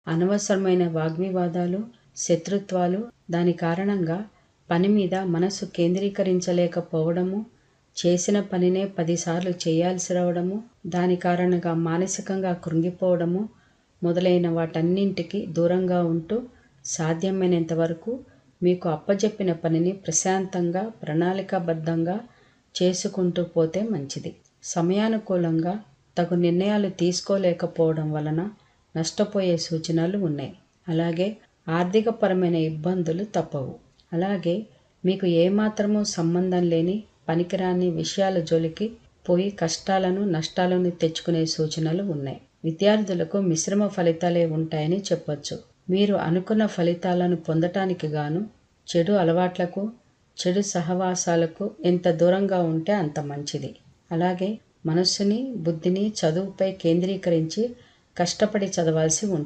అనవసరమైన వాగ్వివాదాలు, శత్రుత్వాలు, దాని కారణంగా పని మీద మనసు కేంద్రీకరించలేకపోవడము, చేసిన పనినే 10 సార్లు చేయాల్సి రావడము, దాని కారణంగా మానసికంగా కృంగిపోవడము మొదలైన వాటన్నింటికి దూరంగా ఉంటూ సాధ్యమైనంత వరకు మీకు అప్పజెప్పిన పనిని ప్రశాంతంగా, ప్రణాళికాబద్ధంగా చేసుకుంటూ పోతే మంచిది. సమయానుకూలంగా తగు నిర్ణయాలు తీసుకోలేకపోవడం వలన నష్టపోయే సూచనలు ఉన్నాయి. అలాగే ఆర్థికపరమైన ఇబ్బందులు తప్పవు. అలాగే మీకు ఏమాత్రమూ సంబంధం లేని పనికిరాని విషయాల జోలికి పోయి కష్టాలను, నష్టాలను తెచ్చుకునే సూచనలు ఉన్నాయి. విద్యార్థులకు మిశ్రమ ఫలితాలే ఉంటాయని చెప్పొచ్చు. మీరు అనుకున్న ఫలితాలను పొందటానికి గాను చెడు అలవాట్లకు, చెడు సహవాసాలకు ఎంత దూరంగా ఉంటే అంత మంచిది. అలాగే మనస్సుని, బుద్ధిని చదువుపై కేంద్రీకరించి కష్టపడి చదవాల్సి ఉంటుంది.